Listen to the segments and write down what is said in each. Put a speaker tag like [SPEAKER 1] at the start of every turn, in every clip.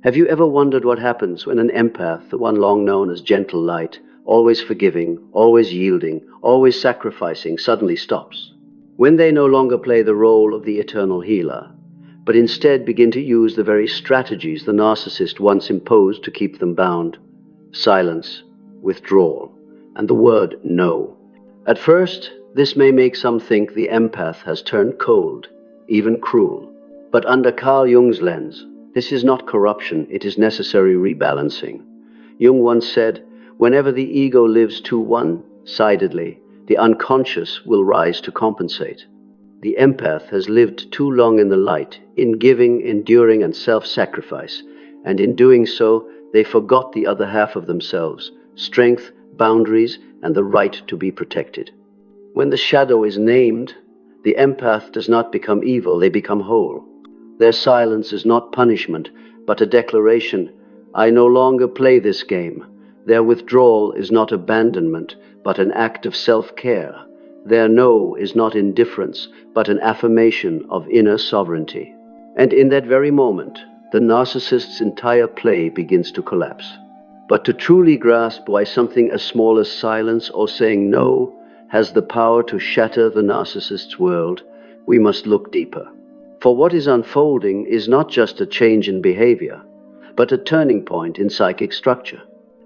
[SPEAKER 1] Have you ever wondered what happens when an empath, the one long known as gentle light, always forgiving, always yielding, always sacrificing, suddenly stops? When they no longer play the role of the eternal healer, but instead begin to use the very strategies the narcissist once imposed to keep them bound: silence, withdrawal, and the word no. At first, this may make some think the empath has turned cold, even cruel. But under Carl Jung's lens, this is not corruption, it is necessary rebalancing. Jung once said, whenever the ego lives too one-sidedly, the unconscious will rise to compensate. The empath has lived too long in the light, in giving, enduring, and self-sacrifice, and in doing so, they forgot the other half of themselves: strength, boundaries, and the right to be protected. When the shadow is named, the empath does not become evil, they become whole. Their silence is not punishment, but a declaration: I no longer play this game. Their withdrawal is not abandonment, but an act of self-care. Their no is not indifference, but an affirmation of inner sovereignty. And in that very moment, the narcissist's entire play begins to collapse. But to truly grasp why something as small as silence or saying no has the power to shatter the narcissist's world, we must look deeper. For what is unfolding is not just a change in behavior, but a turning point in psychic structure.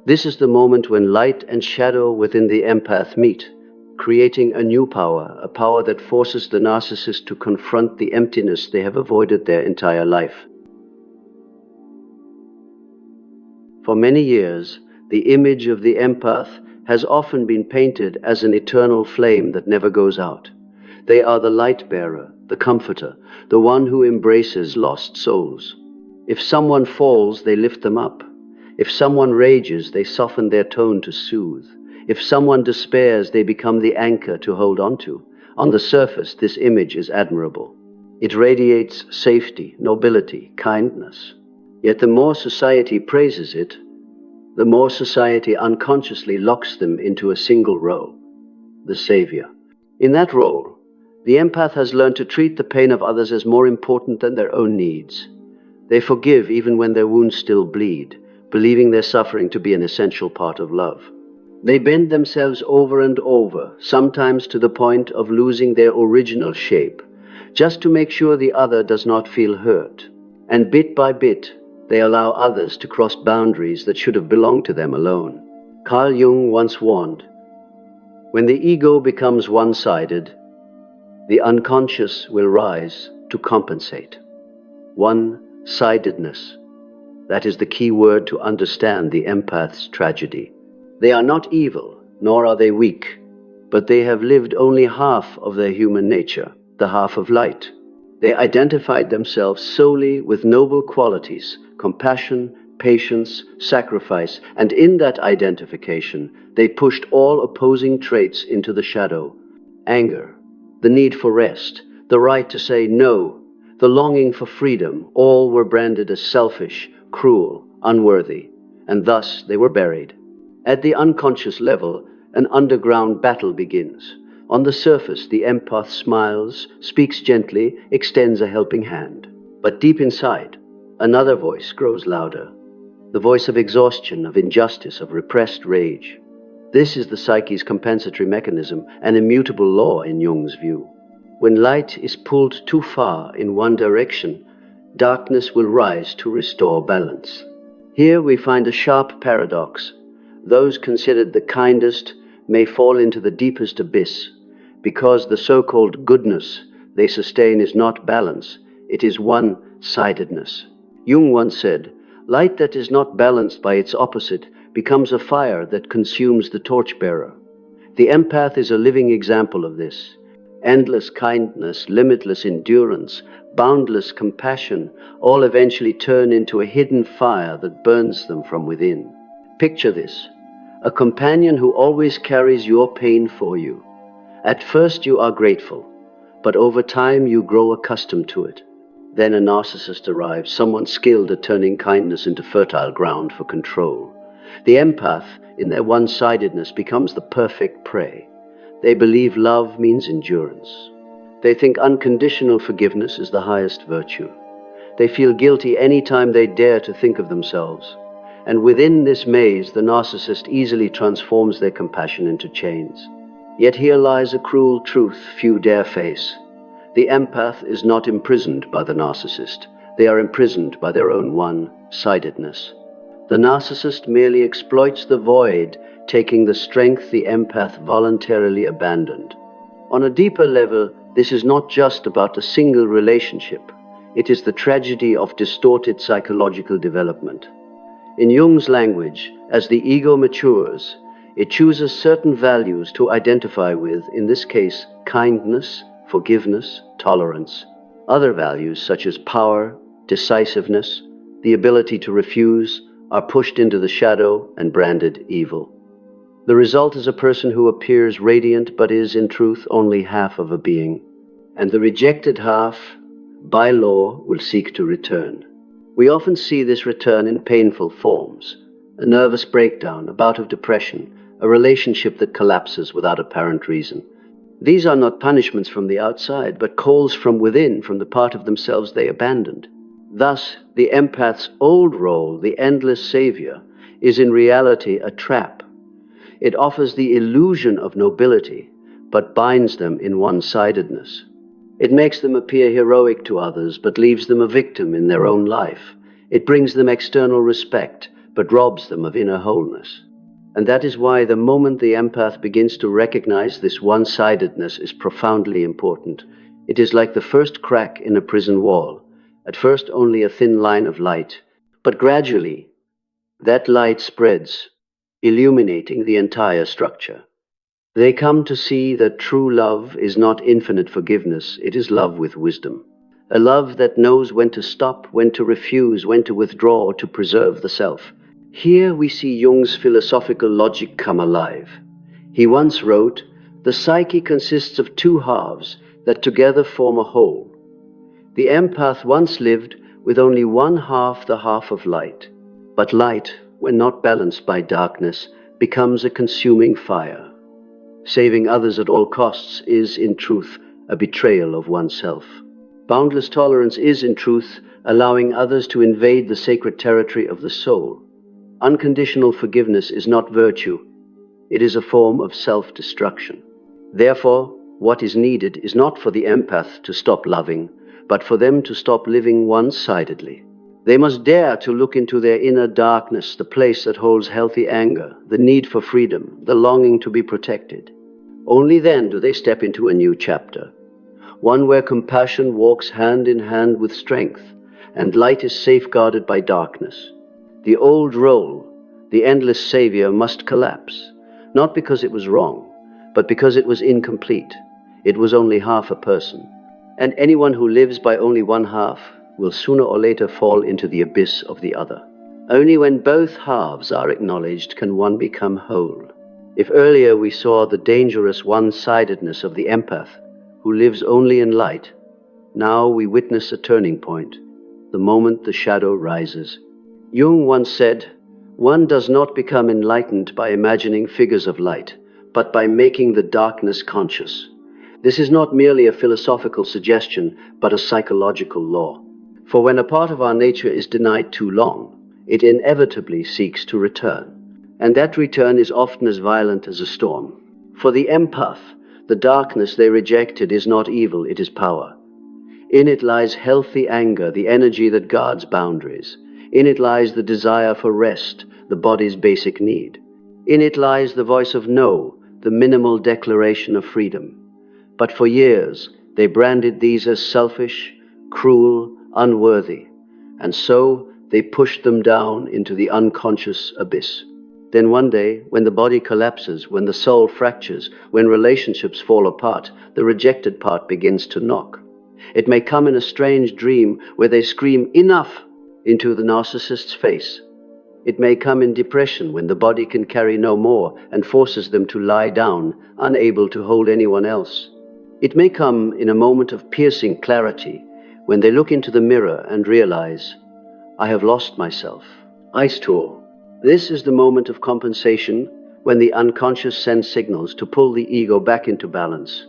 [SPEAKER 1] This is the moment when light and shadow within the empath meet, creating a new power, a power that forces the narcissist to confront the emptiness they have avoided their entire life. For many years, the image of the empath has often been painted as an eternal flame that never goes out. They are the light bearer, the comforter, the one who embraces lost souls. If someone falls, they lift them up. If someone rages, they soften their tone to soothe. If someone despairs, they become the anchor to hold on to. On the surface, this image is admirable. It radiates safety, nobility, kindness. Yet the more society praises it, the more society unconsciously locks them into a single role: the savior. In that role, the empath has learned to treat the pain of others as more important than their own needs. They forgive even when their wounds still bleed, believing their suffering to be an essential part of love. They bend themselves over and over, sometimes to the point of losing their original shape, just to make sure the other does not feel hurt. And bit by bit, they allow others to cross boundaries that should have belonged to them alone. Carl Jung once warned, when the ego becomes one-sided, the unconscious will rise to compensate. One-sidedness. That is the key word to understand the empath's tragedy. They are not evil, nor are they weak, but they have lived only half of their human nature, the half of light. They identified themselves solely with noble qualities: compassion, patience, sacrifice, and in that identification, they pushed all opposing traits into the shadow: anger, the need for rest, the right to say no, the longing for freedom. All were branded as selfish, cruel, unworthy, and thus they were buried. At the unconscious level, an underground battle begins. On the surface, the empath smiles, speaks gently, extends a helping hand. But deep inside, another voice grows louder. The voice of exhaustion, of injustice, of repressed rage. This is the psyche's compensatory mechanism, an immutable law in Jung's view. When light is pulled too far in one direction, darkness will rise to restore balance. Here we find a sharp paradox. Those considered the kindest may fall into the deepest abyss, because the so-called goodness they sustain is not balance, it is one-sidedness. Jung once said, light that is not balanced by its opposite becomes a fire that consumes the torchbearer. The empath is a living example of this. Endless kindness, limitless endurance, boundless compassion, all eventually turn into a hidden fire that burns them from within. Picture this: a companion who always carries your pain for you. At first you are grateful, but over time you grow accustomed to it. Then a narcissist arrives, someone skilled at turning kindness into fertile ground for control. The empath, in their one-sidedness, becomes the perfect prey. They believe love means endurance. They think unconditional forgiveness is the highest virtue. They feel guilty any time they dare to think of themselves. And within this maze, the narcissist easily transforms their compassion into chains. Yet here lies a cruel truth few dare face. The empath is not imprisoned by the narcissist. They are imprisoned by their own one-sidedness. The narcissist merely exploits the void, taking the strength the empath voluntarily abandoned. On a deeper level, this is not just about a single relationship. It is the tragedy of distorted psychological development. In Jung's language, as the ego matures, it chooses certain values to identify with, in this case, kindness, forgiveness, tolerance. Other values, such as power, decisiveness, the ability to refuse, are pushed into the shadow and branded evil. The result is a person who appears radiant but is, in truth, only half of a being. And the rejected half, by law, will seek to return. We often see this return in painful forms: a nervous breakdown, a bout of depression, a relationship that collapses without apparent reason. These are not punishments from the outside, but calls from within, from the part of themselves they abandoned. Thus, the empath's old role, the endless savior, is in reality a trap. It offers the illusion of nobility, but binds them in one-sidedness. It makes them appear heroic to others, but leaves them a victim in their own life. It brings them external respect, but robs them of inner wholeness. And that is why the moment the empath begins to recognize this one-sidedness is profoundly important. It is like the first crack in a prison wall. At first only a thin line of light, but gradually that light spreads, illuminating the entire structure. They come to see that true love is not infinite forgiveness, it is love with wisdom. A love that knows when to stop, when to refuse, when to withdraw, to preserve the self. Here we see Jung's philosophical logic come alive. He once wrote, "The psyche consists of two halves that together form a whole." The empath once lived with only one half, the half of light. But light, when not balanced by darkness, becomes a consuming fire. Saving others at all costs is, in truth, a betrayal of oneself. Boundless tolerance is, in truth, allowing others to invade the sacred territory of the soul. Unconditional forgiveness is not virtue. It is a form of self-destruction. Therefore, what is needed is not for the empath to stop loving, but for them to stop living one-sidedly. They must dare to look into their inner darkness, the place that holds healthy anger, the need for freedom, the longing to be protected. Only then do they step into a new chapter, one where compassion walks hand in hand with strength, and light is safeguarded by darkness. The old role, the endless savior, must collapse, not because it was wrong, but because it was incomplete. It was only half a person. And anyone who lives by only one half will sooner or later fall into the abyss of the other. Only when both halves are acknowledged can one become whole. If earlier we saw the dangerous one-sidedness of the empath, who lives only in light, now we witness a turning point, the moment the shadow rises. Jung once said, "One does not become enlightened by imagining figures of light, but by making the darkness conscious." This is not merely a philosophical suggestion, but a psychological law. For when a part of our nature is denied too long, it inevitably seeks to return. And that return is often as violent as a storm. For the empath, the darkness they rejected is not evil, it is power. In it lies healthy anger, the energy that guards boundaries. In it lies the desire for rest, the body's basic need. In it lies the voice of no, the minimal declaration of freedom. But for years, they branded these as selfish, cruel, unworthy, and so they pushed them down into the unconscious abyss. Then one day, when the body collapses, when the soul fractures, when relationships fall apart, the rejected part begins to knock. It may come in a strange dream where they scream "enough" into the narcissist's face. It may come in depression when the body can carry no more and forces them to lie down, unable to hold anyone else. It may come in a moment of piercing clarity when they look into the mirror and realize, "I have lost myself." Ice tour. This is the moment of compensation when the unconscious sends signals to pull the ego back into balance.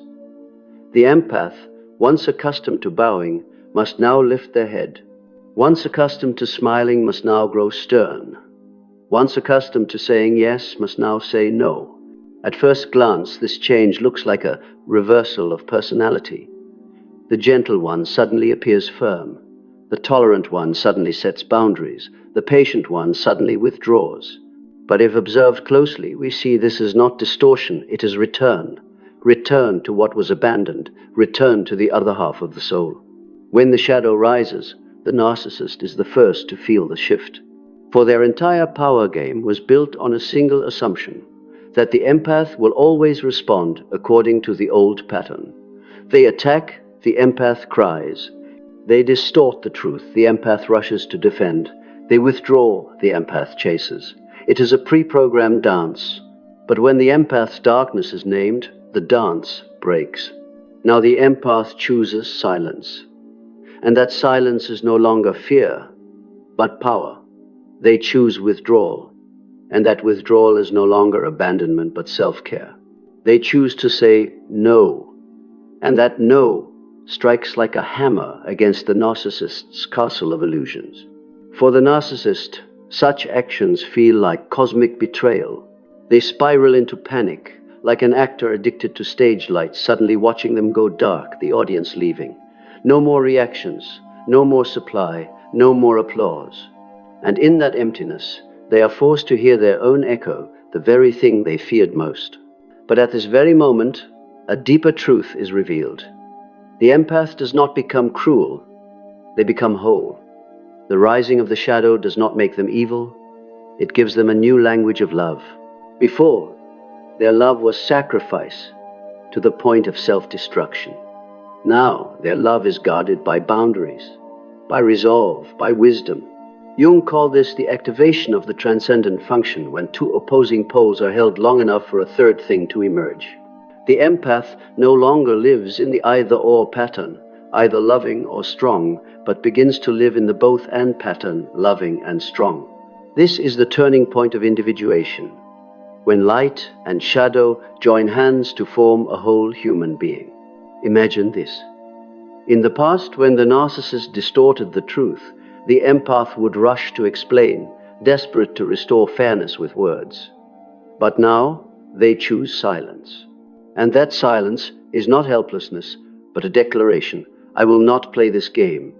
[SPEAKER 1] The empath, once accustomed to bowing, must now lift their head. Once accustomed to smiling must now grow stern. Once accustomed to saying yes must now say no. At first glance, this change looks like a reversal of personality. The gentle one suddenly appears firm. The tolerant one suddenly sets boundaries. The patient one suddenly withdraws. But if observed closely, we see this is not distortion, it is return. Return to what was abandoned, return to the other half of the soul. When the shadow rises, the narcissist is the first to feel the shift. For their entire power game was built on a single assumption, that the empath will always respond according to the old pattern. They attack, the empath cries. They distort the truth, the empath rushes to defend. They withdraw, the empath chases. It is a pre-programmed dance. But when the empath's darkness is named, the dance breaks. Now the empath chooses silence. And that silence is no longer fear, but power. They choose withdrawal. And that withdrawal is no longer abandonment, but self-care. They choose to say no. And that no strikes like a hammer against the narcissist's castle of illusions. For the narcissist, such actions feel like cosmic betrayal. They spiral into panic, like an actor addicted to stage lights, suddenly watching them go dark, the audience leaving. No more reactions, no more supply, no more applause. And in that emptiness, they are forced to hear their own echo, the very thing they feared most. But at this very moment, a deeper truth is revealed. The empath does not become cruel, they become whole. The rising of the shadow does not make them evil, it gives them a new language of love. Before, their love was sacrifice to the point of self-destruction. Now, their love is guarded by boundaries, by resolve, by wisdom. Jung called this the activation of the transcendent function, when two opposing poles are held long enough for a third thing to emerge. The empath no longer lives in the either-or pattern, either loving or strong, but begins to live in the both-and pattern, loving and strong. This is the turning point of individuation, when light and shadow join hands to form a whole human being. Imagine this. In the past, when the narcissist distorted the truth, the empath would rush to explain, desperate to restore fairness with words. But now, they choose silence. And that silence is not helplessness, but a declaration. I will not play this game.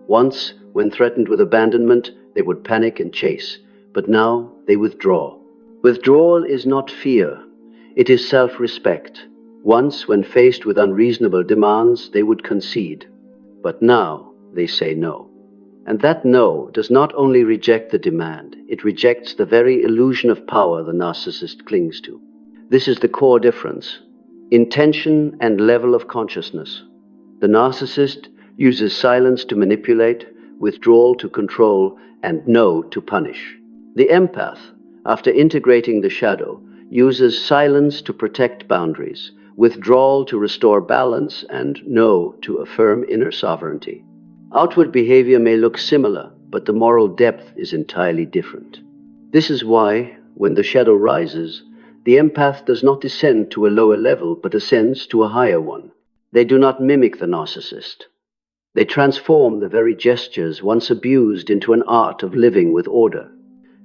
[SPEAKER 1] Once, when threatened with abandonment, they would panic and chase. But now, they withdraw. Withdrawal is not fear. It is self-respect. Once, when faced with unreasonable demands, they would concede. But now, they say no. And that no does not only reject the demand, it rejects the very illusion of power the narcissist clings to. This is the core difference. Intention and level of consciousness. The narcissist uses silence to manipulate, withdrawal to control, and no to punish. The empath, after integrating the shadow, uses silence to protect boundaries, withdrawal to restore balance, and no to affirm inner sovereignty. Outward behavior may look similar, but the moral depth is entirely different. This is why, when the shadow rises, the empath does not descend to a lower level, but ascends to a higher one. They do not mimic the narcissist. They transform the very gestures once abused into an art of living with order.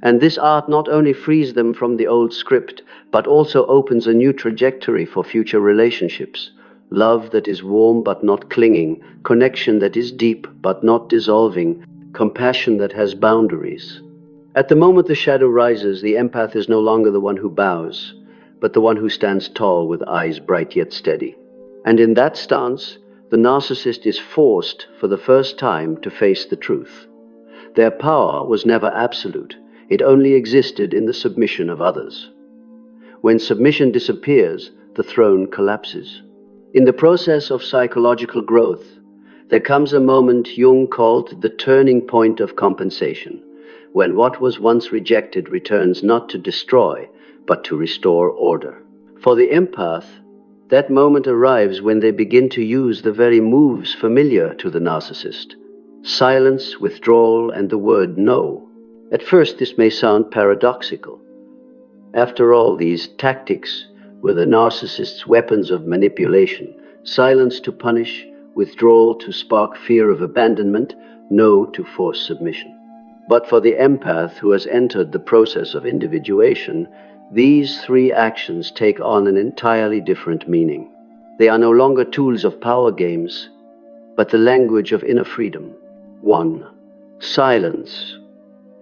[SPEAKER 1] And this art not only frees them from the old script, but also opens a new trajectory for future relationships. Love that is warm but not clinging, connection that is deep but not dissolving, compassion that has boundaries. At the moment the shadow rises, the empath is no longer the one who bows, but the one who stands tall with eyes bright yet steady. And in that stance, the narcissist is forced for the first time to face the truth. Their power was never absolute. It only existed in the submission of others. When submission disappears, the throne collapses. In the process of psychological growth, there comes a moment Jung called the turning point of compensation, when what was once rejected returns not to destroy, but to restore order. For the empath, that moment arrives when they begin to use the very moves familiar to the narcissist: silence, withdrawal, and the word no. At first, this may sound paradoxical. After all, these tactics were the narcissist's weapons of manipulation: silence to punish, withdrawal to spark fear of abandonment, no to forced submission. But for the empath who has entered the process of individuation, these three actions take on an entirely different meaning. They are no longer tools of power games, but the language of inner freedom. 1. Silence.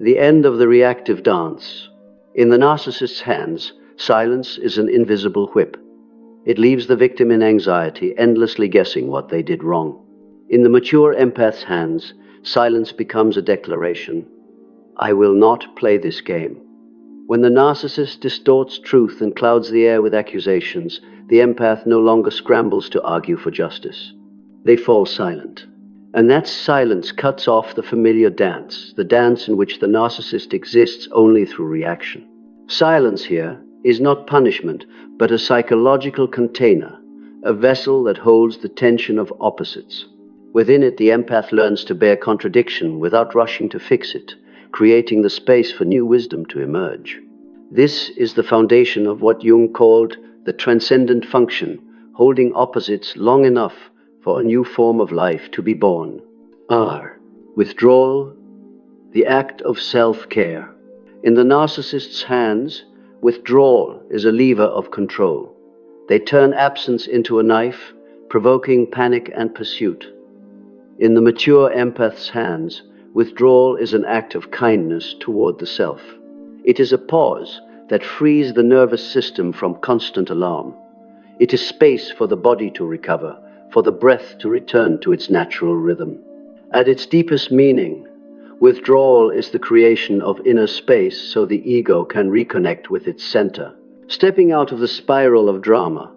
[SPEAKER 1] The end of the reactive dance. In the narcissist's hands, silence is an invisible whip. It leaves the victim in anxiety, endlessly guessing what they did wrong. In the mature empath's hands, silence becomes a declaration. I will not play this game. When the narcissist distorts truth and clouds the air with accusations, the empath no longer scrambles to argue for justice. They fall silent. And that silence cuts off the familiar dance, the dance in which the narcissist exists only through reaction. Silence here is not punishment, but a psychological container, a vessel that holds the tension of opposites. Within it, the empath learns to bear contradiction without rushing to fix it, creating the space for new wisdom to emerge. This is the foundation of what Jung called the transcendent function, holding opposites long enough for a new form of life to be born. R. Withdrawal, the act of self-care. In the narcissist's hands, withdrawal is a lever of control. They turn absence into a knife, provoking panic and pursuit. In the mature empath's hands, withdrawal is an act of kindness toward the self. It is a pause that frees the nervous system from constant alarm. It is space for the body to recover, for the breath to return to its natural rhythm. At its deepest meaning, withdrawal is the creation of inner space so the ego can reconnect with its center. Stepping out of the spiral of drama,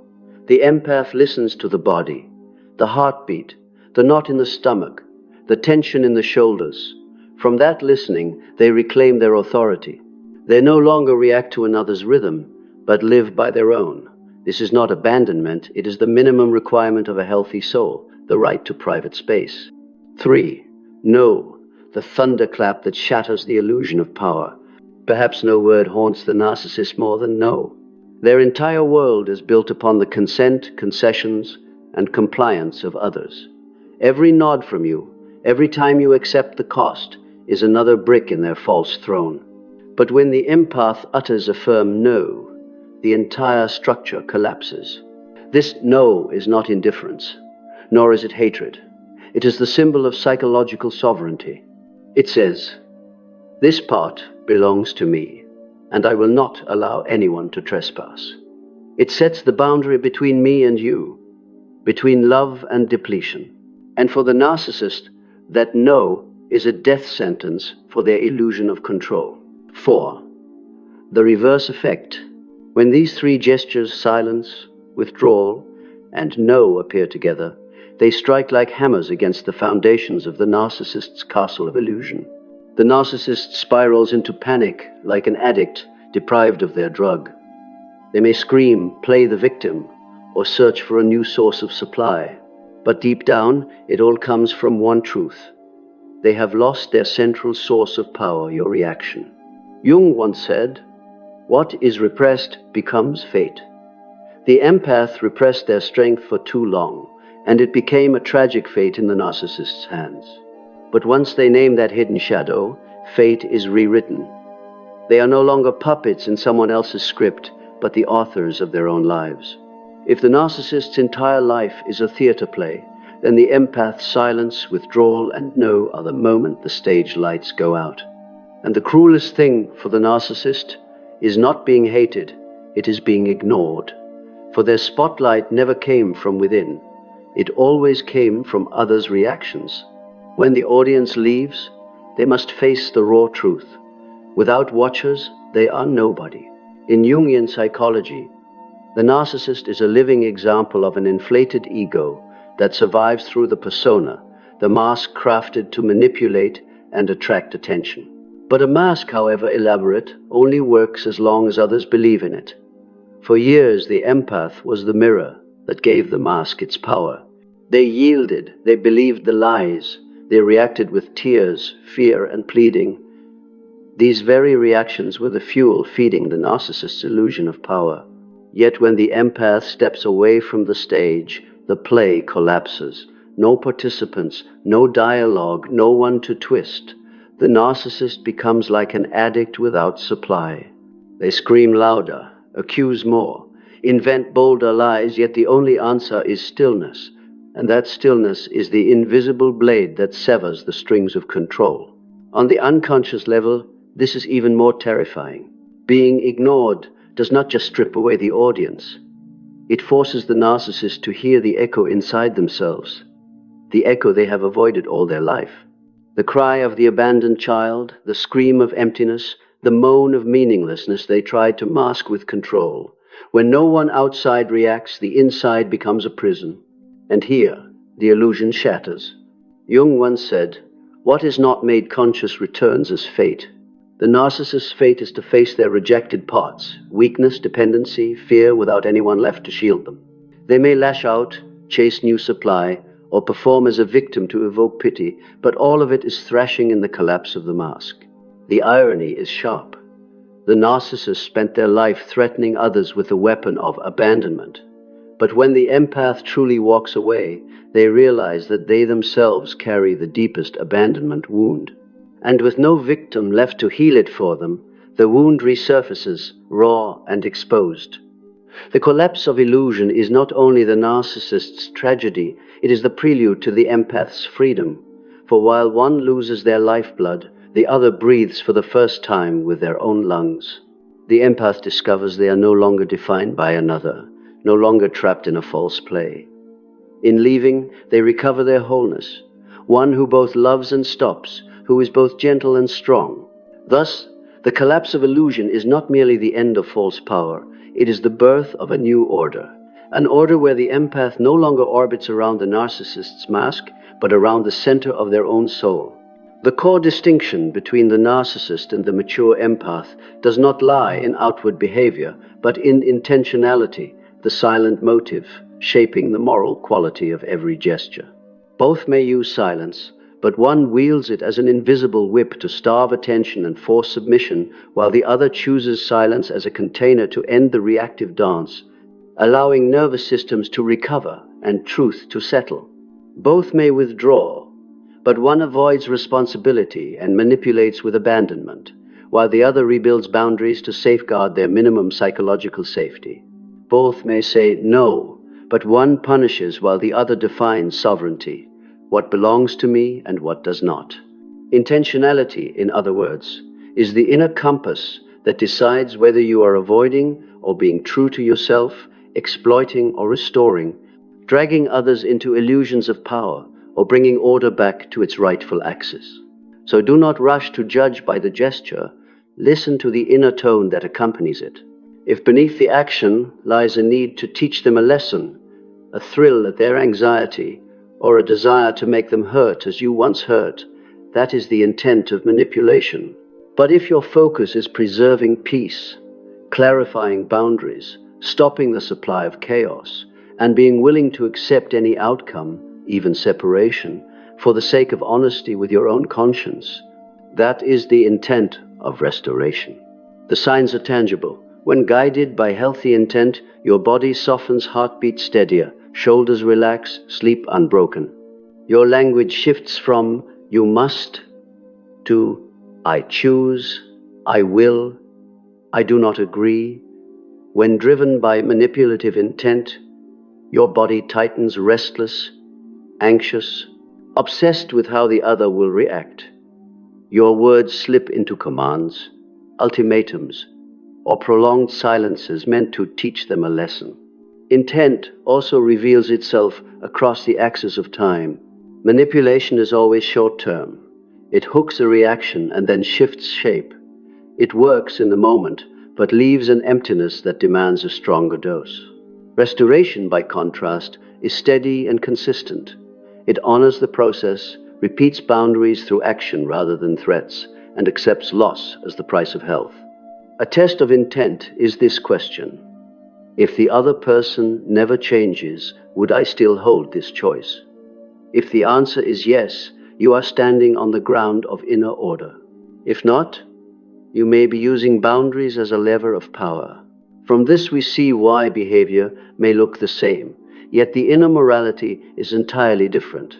[SPEAKER 1] the empath listens to the body, the heartbeat, the knot in the stomach, the tension in the shoulders. From that listening, they reclaim their authority. They no longer react to another's rhythm, but live by their own. This is not abandonment, it is the minimum requirement of a healthy soul, the right to private space. 3. No, the thunderclap that shatters the illusion of power. Perhaps no word haunts the narcissist more than no. Their entire world is built upon the consent, concessions, and compliance of others. Every nod from you, every time you accept the cost, is another brick in their false throne. But when the empath utters a firm no, the entire structure collapses. This no is not indifference, nor is it hatred. It is the symbol of psychological sovereignty. It says, "This part belongs to me, and I will not allow anyone to trespass." It sets the boundary between me and you, between love and depletion. And for the narcissist, that no is a death sentence for their illusion of control. 4. The reverse effect. When these three gestures, silence, withdrawal, and no, appear together, they strike like hammers against the foundations of the narcissist's castle of illusion. The narcissist spirals into panic like an addict deprived of their drug. They may scream, play the victim, or search for a new source of supply. But deep down, it all comes from one truth. They have lost their central source of power, your reaction. Jung once said, "What is repressed becomes fate." The empath repressed their strength for too long, and it became a tragic fate in the narcissist's hands. But once they name that hidden shadow, fate is rewritten. They are no longer puppets in someone else's script, but the authors of their own lives. If the narcissist's entire life is a theater play, then the empath's silence, withdrawal, and no are the moment the stage lights go out. And the cruelest thing for the narcissist is not being hated, it is being ignored. For their spotlight never came from within. It always came from others' reactions. When the audience leaves, they must face the raw truth. Without watchers, they are nobody. In Jungian psychology, the narcissist is a living example of an inflated ego that survives through the persona, the mask crafted to manipulate and attract attention. But a mask, however elaborate, only works as long as others believe in it. For years, the empath was the mirror that gave the mask its power. They yielded, they believed the lies, they reacted with tears, fear, and pleading. These very reactions were the fuel feeding the narcissist's illusion of power. Yet when the empath steps away from the stage, the play collapses. no participants, no dialogue, no one to twist. The narcissist becomes like an addict without supply. They scream louder, accuse more, invent bolder lies, yet the only answer is stillness, and that stillness is the invisible blade that severs the strings of control. On the unconscious level, this is even more terrifying. Being ignored does not just strip away the audience. It forces the narcissist to hear the echo inside themselves, the echo they have avoided all their life. The cry of the abandoned child, the scream of emptiness, the moan of meaninglessness they tried to mask with control. When no one outside reacts, the inside becomes a prison. And here, the illusion shatters. Jung once said, "What is not made conscious returns as fate." The narcissist's fate is to face their rejected parts, weakness, dependency, fear, without anyone left to shield them. They may lash out, chase new supply, or perform as a victim to evoke pity, but all of it is thrashing in the collapse of the mask. The irony is sharp. The narcissists spent their life threatening others with the weapon of abandonment. But when the empath truly walks away, they realize that they themselves carry the deepest abandonment wound. And with no victim left to heal it for them, the wound resurfaces, raw and exposed. The collapse of illusion is not only the narcissist's tragedy, it is the prelude to the empath's freedom. For while one loses their lifeblood, the other breathes for the first time with their own lungs. The empath discovers they are no longer defined by another, no longer trapped in a false play. In leaving, they recover their wholeness, one who both loves and stops, who is both gentle and strong. Thus, the collapse of illusion is not merely the end of false power, it is the birth of a new order. An order where the empath no longer orbits around the narcissist's mask, but around the center of their own soul. The core distinction between the narcissist and the mature empath does not lie in outward behavior, but in intentionality, the silent motive, shaping the moral quality of every gesture. Both may use silence, but one wields it as an invisible whip to starve attention and force submission, while the other chooses silence as a container to end the reactive dance, allowing nervous systems to recover and truth to settle. Both may withdraw, but one avoids responsibility and manipulates with abandonment, while the other rebuilds boundaries to safeguard their minimum psychological safety. Both may say no, but one punishes while the other defines sovereignty, what belongs to me and what does not. Intentionality, in other words, is the inner compass that decides whether you are avoiding or being true to yourself, exploiting or restoring, dragging others into illusions of power, or bringing order back to its rightful axis. So do not rush to judge by the gesture, listen to the inner tone that accompanies it. If beneath the action lies a need to teach them a lesson, a thrill at their anxiety, or a desire to make them hurt as you once hurt, that is the intent of manipulation. But if your focus is preserving peace, clarifying boundaries, stopping the supply of chaos, and being willing to accept any outcome, even separation, for the sake of honesty with your own conscience, that is the intent of restoration. The signs are tangible. When guided by healthy intent, your body softens, heartbeat steadier, shoulders relax, sleep unbroken. Your language shifts from "you must" to "I choose," "I will," "I do not agree." When driven by manipulative intent, your body tightens, restless, anxious, obsessed with how the other will react. Your words slip into commands, ultimatums, or prolonged silences meant to teach them a lesson. Intent also reveals itself across the axis of time. Manipulation is always short-term. It hooks a reaction and then shifts shape. It works in the moment, but leaves an emptiness that demands a stronger dose. Restoration, by contrast, is steady and consistent. It honors the process, repeats boundaries through action rather than threats, and accepts loss as the price of health. A test of intent is this question: if the other person never changes, would I still hold this choice? If the answer is yes, you are standing on the ground of inner order. If not, you may be using boundaries as a lever of power. From this we see why behavior may look the same, yet the inner morality is entirely different.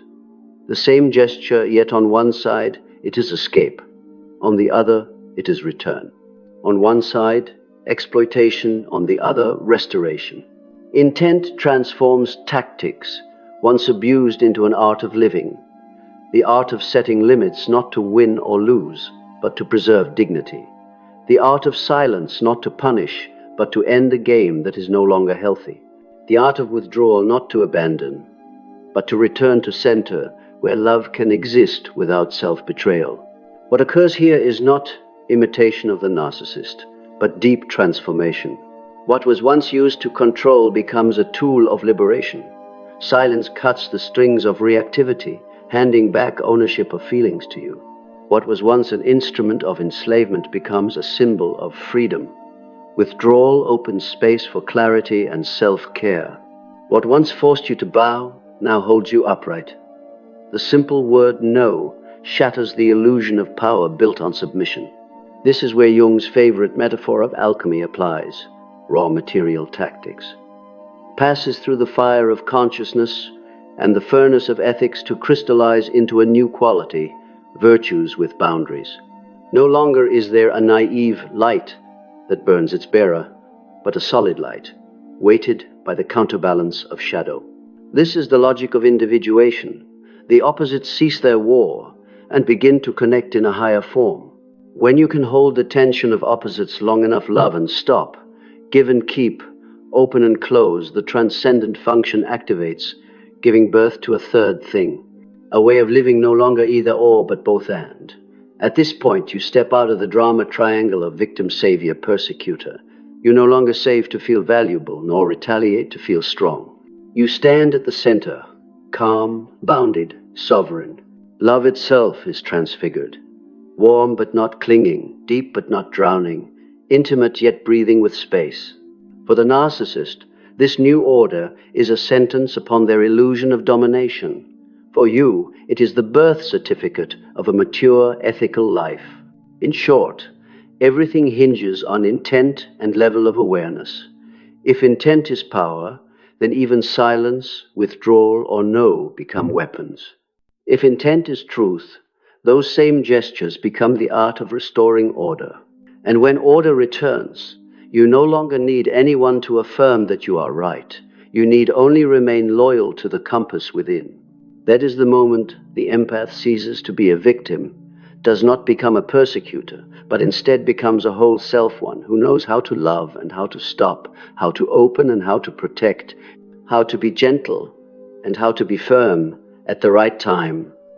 [SPEAKER 1] The same gesture, yet on one side it is escape, on the other it is return. On one side, exploitation, on the other, restoration. Intent transforms tactics, once abused, into an art of living, the art of setting limits not to win or lose, but to preserve dignity, the art of silence not to punish, but to end a game that is no longer healthy, the art of withdrawal not to abandon, but to return to center where love can exist without self-betrayal. What occurs here is not imitation of the narcissist, but deep transformation. What was once used to control becomes a tool of liberation. Silence cuts the strings of reactivity, handing back ownership of feelings to you. What was once an instrument of enslavement becomes a symbol of freedom. Withdrawal opens space for clarity and self-care. What once forced you to bow now holds you upright. The simple word no shatters the illusion of power built on submission. This is where Jung's favorite metaphor of alchemy applies, raw material tactics. Passes through the fire of consciousness and the furnace of ethics to crystallize into a new quality, virtues with boundaries. No longer is there a naive light that burns its bearer, but a solid light, weighted by the counterbalance of shadow. This is the logic of individuation. The opposites cease their war and begin to connect in a higher form. When you can hold the tension of opposites long enough, love and stop, give and keep, open and close, the transcendent function activates, giving birth to a third thing, a way of living no longer either or, but both and. At this point, you step out of the drama triangle of victim, savior, persecutor. You no longer save to feel valuable, nor retaliate to feel strong. You stand at the center, calm, bounded, sovereign. Love itself is transfigured. Warm but not clinging, deep but not drowning, intimate yet breathing with space. For the narcissist, this new order is a sentence upon their illusion of domination. For you, it is the birth certificate of a mature, ethical life. In short, everything hinges on intent and level of awareness. If intent is power, then even silence, withdrawal, or no become weapons. If intent is truth, those same gestures become the art of restoring order. And when order returns, you no longer need anyone to affirm that you are right. You need only remain loyal to the compass within. That is the moment the empath ceases to be a victim, does not become a persecutor, but instead becomes a whole self, one who knows how to love and how to stop, how to open and how to protect, how to be gentle and how to be firm at the right time